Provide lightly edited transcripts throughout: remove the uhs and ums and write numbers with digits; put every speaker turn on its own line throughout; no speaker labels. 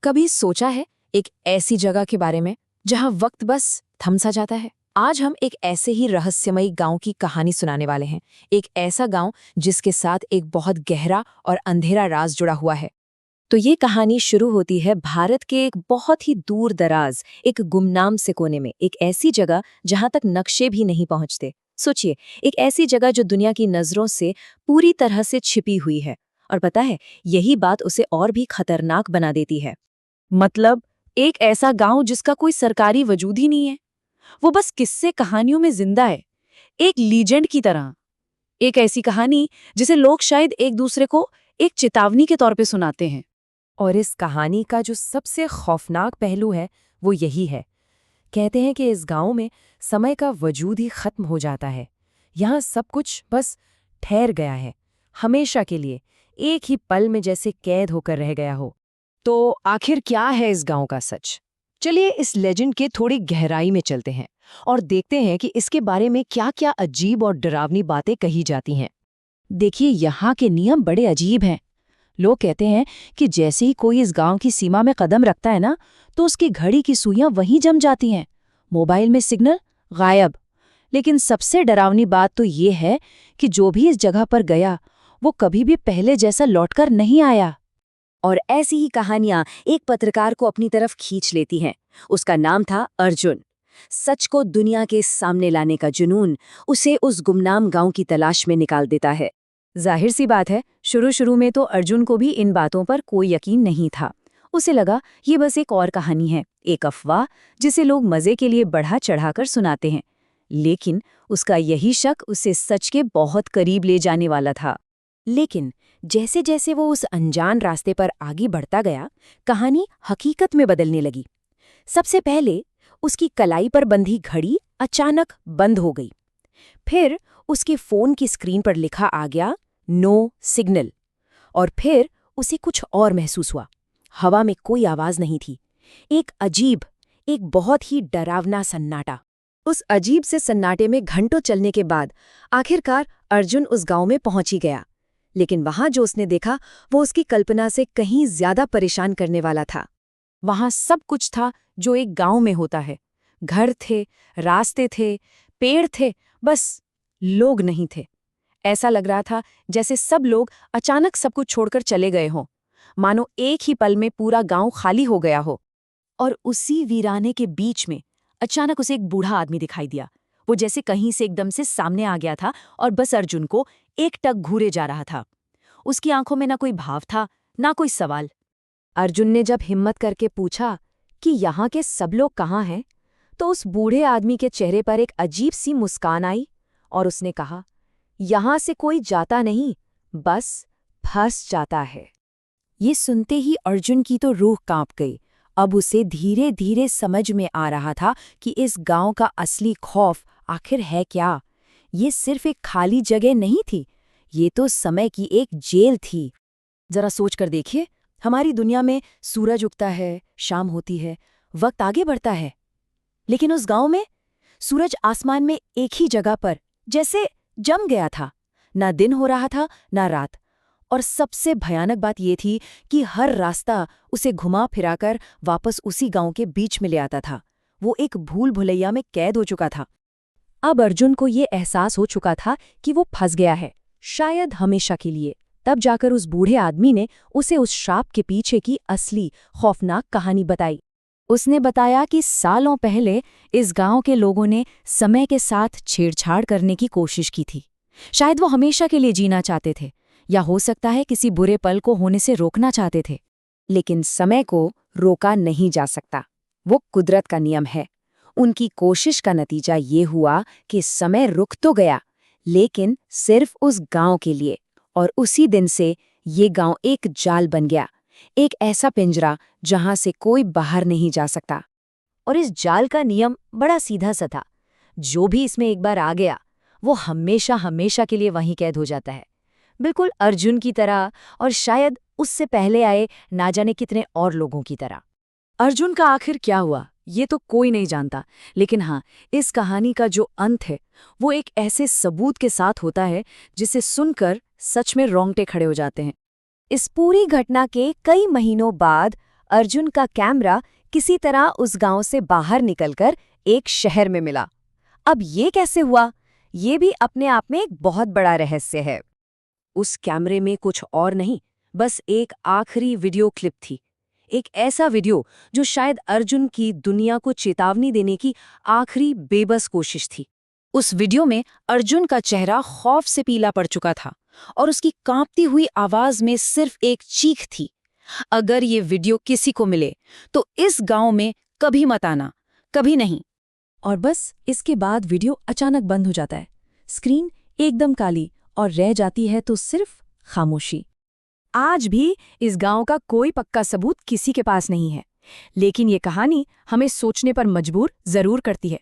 कभी सोचा है एक ऐसी जगह के बारे में जहां वक्त बस थम सा जाता है? आज हम एक ऐसे ही रहस्यमयी गांव की कहानी सुनाने वाले हैं। एक ऐसा गांव जिसके साथ एक बहुत गहरा और अंधेरा राज जुड़ा हुआ है।
तो ये कहानी शुरू होती है भारत के एक बहुत ही दूर दराज, एक गुमनाम से कोने में, एक ऐसी जगह जहां तक नक्शे भी नहीं पहुंचते। सोचिए, एक ऐसी जगह जो दुनिया की नजरों से पूरी तरह से छिपी हुई है। और पता है, यही बात उसे और भी खतरनाक बना देती है। मतलब, एक ऐसा गांव जिसका कोई सरकारी वजूद ही नहीं है। वो बस किस्से कहानियों में जिंदा है, एक लीजेंड की तरह। एक ऐसी कहानी जिसे लोग शायद एक दूसरे को एक चेतावनी के तौर पे सुनाते हैं।
और इस कहानी का जो सबसे खौफनाक पहलू है वो यही है। कहते हैं कि इस गांव में समय का वजूद ही खत्म हो जाता है। यहाँ सब कुछ बस ठहर गया है, हमेशा के लिए, एक ही पल में जैसे कैद होकर रह गया हो। तो आखिर क्या है इस गांव का सच? चलिए इस लेजेंड के थोड़ी गहराई में चलते हैं और देखते हैं कि इसके बारे में क्या-क्या अजीब और डरावनी बातें कही जाती हैं। देखिए, यहाँ के नियम बड़े अजीब हैं। लोग कहते हैं कि जैसे ही कोई इस गांव की सीमा में कदम रखता है ना, तो उसकी घड़ी की सुइयां वहीं जम जाती हैं। मोबाइल में सिग्नल गायब। लेकिन सबसे डरावनी बात तो ये है कि जो भी इस जगह पर गया, वो कभी भी पहले जैसा लौटकर नहीं आया।
और ऐसी ही कहानियां एक पत्रकार को अपनी तरफ खींच लेती हैं। उसका नाम था अर्जुन। सच को दुनिया के सामने लाने का जुनून उसे उस गुमनाम गांव की तलाश में निकाल देता है।
जाहिर सी बात है, शुरू में तो अर्जुन को भी इन बातों पर कोई यकीन नहीं था। उसे लगा ये बस एक और कहानी है, एक अफवाह जिसे लोग मजे के लिए बढ़ा चढ़ाकर सुनाते हैं। लेकिन उसका यही शक उसे सच के बहुत करीब ले जाने वाला था। लेकिन जैसे जैसे वो उस अनजान रास्ते पर आगे बढ़ता गया, कहानी हकीकत में बदलने लगी। सबसे पहले उसकी कलाई पर बंधी घड़ी अचानक बंद हो गई। फिर उसके फोन की स्क्रीन पर लिखा आ गया नो सिग्नल। और फिर उसे कुछ और महसूस हुआ। हवा में कोई आवाज नहीं थी। एक बहुत ही डरावना सन्नाटा। उस अजीब से सन्नाटे में घंटों चलने के बाद आखिरकार अर्जुन उस गांव में पहुंच ही गया। लेकिन वहां जो उसने देखा वो उसकी कल्पना से कहीं ज्यादा परेशान करने वाला था। वहां सब कुछ था जो एक गांव में होता है। घर थे, रास्ते थे, पेड़ थे, बस लोग नहीं थे। ऐसा लग रहा था जैसे सब लोग अचानक सब कुछ छोड़कर चले गए हों, मानो एक ही पल में पूरा गांव खाली हो गया हो। और उसी वीराने के बीच में अचानक उसे एक बूढ़ा आदमी दिखाई दिया। वो जैसे कहीं से एकदम से सामने आ गया था और बस अर्जुन को एकटक घूरे जा रहा था। उसकी आंखों में ना कोई भाव था, ना कोई सवाल। अर्जुन ने जब हिम्मत करके पूछा कि यहाँ के सब लोग कहाँ हैं, तो उस बूढ़े आदमी के चेहरे पर एक अजीब सी मुस्कान आई और उसने कहा, यहाँ से कोई जाता नहीं, बस फंस जाता है। ये सुनते ही अर्जुन की तो रूह कांप गई। अब उसे धीरे धीरे समझ में आ रहा था कि इस गांव का असली खौफ आखिर है क्या। ये सिर्फ एक खाली जगह नहीं थी, ये तो समय की एक जेल थी। जरा सोच कर देखिए, हमारी दुनिया में सूरज उगता है, शाम होती है, वक्त आगे बढ़ता है। लेकिन उस गांव में सूरज आसमान में एक ही जगह पर जैसे जम गया था। ना दिन हो रहा था, ना रात। और सबसे भयानक बात ये थी कि हर रास्ता उसे घुमा फिराकर वापस उसी गांव के बीच में ले आता था। वो एक भूल भुलैया में कैद हो चुका था। अब अर्जुन को ये एहसास हो चुका था कि वो फंस गया है, शायद हमेशा के लिए। तब जाकर उस बूढ़े आदमी ने उसे उस श्राप के पीछे की असली खौफनाक कहानी बताई। उसने बताया कि सालों पहले इस गांव के लोगों ने समय के साथ छेड़छाड़ करने की कोशिश की थी। शायद वो हमेशा के लिए जीना चाहते थे, या हो सकता है किसी बुरे पल को होने से रोकना चाहते थे। लेकिन समय को रोका नहीं जा सकता, वो कुदरत का नियम है। उनकी कोशिश का नतीजा ये हुआ कि समय रुक तो गया, लेकिन सिर्फ उस गांव के लिए। और उसी दिन से ये गांव एक जाल बन गया, एक ऐसा पिंजरा जहां से कोई बाहर नहीं जा सकता। और इस जाल का नियम बड़ा सीधा सा था, जो भी इसमें एक बार आ गया वो हमेशा हमेशा के लिए वहीं कैद हो जाता है। बिल्कुल अर्जुन की तरह, और शायद उससे पहले आए ना जाने कितने और लोगों की तरह। अर्जुन का आखिर क्या हुआ ये तो कोई नहीं जानता, लेकिन हाँ, इस कहानी का जो अंत है वो एक ऐसे सबूत के साथ होता है जिसे सुनकर सच में रोंगटे खड़े हो जाते हैं। इस पूरी घटना के कई महीनों बाद
अर्जुन का कैमरा किसी तरह उस गांव से बाहर निकलकर एक शहर में मिला। अब ये कैसे हुआ, ये भी अपने आप में एक बहुत बड़ा रहस्य है।
उस कैमरे में कुछ और नहीं, बस एक आखिरी वीडियो क्लिप थी। एक ऐसा वीडियो जो शायद अर्जुन की दुनिया को चेतावनी देने की आखिरी बेबस कोशिश थी।
उस वीडियो में अर्जुन का चेहरा खौफ से पीला पड़ चुका था और उसकी कांपती हुई आवाज में सिर्फ एक चीख थी, अगर ये वीडियो किसी को मिले तो इस गांव में कभी मत आना, कभी नहीं।
और बस इसके बाद वीडियो अचानक बंद हो जाता है। स्क्रीन एकदम काली और रह जाती है तो सिर्फ खामोशी। आज भी इस गांव का कोई पक्का सबूत किसी के पास नहीं है, लेकिन ये कहानी हमें सोचने पर मजबूर जरूर करती है।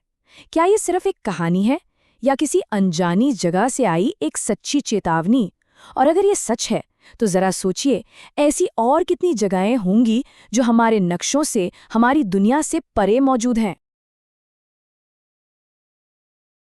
क्या ये सिर्फ एक कहानी है या किसी अनजानी जगह से आई एक सच्ची चेतावनी? और अगर ये सच है तो जरा सोचिए, ऐसी और कितनी जगहें होंगी जो हमारे नक्शों से, हमारी दुनिया से परे मौजूद हैं।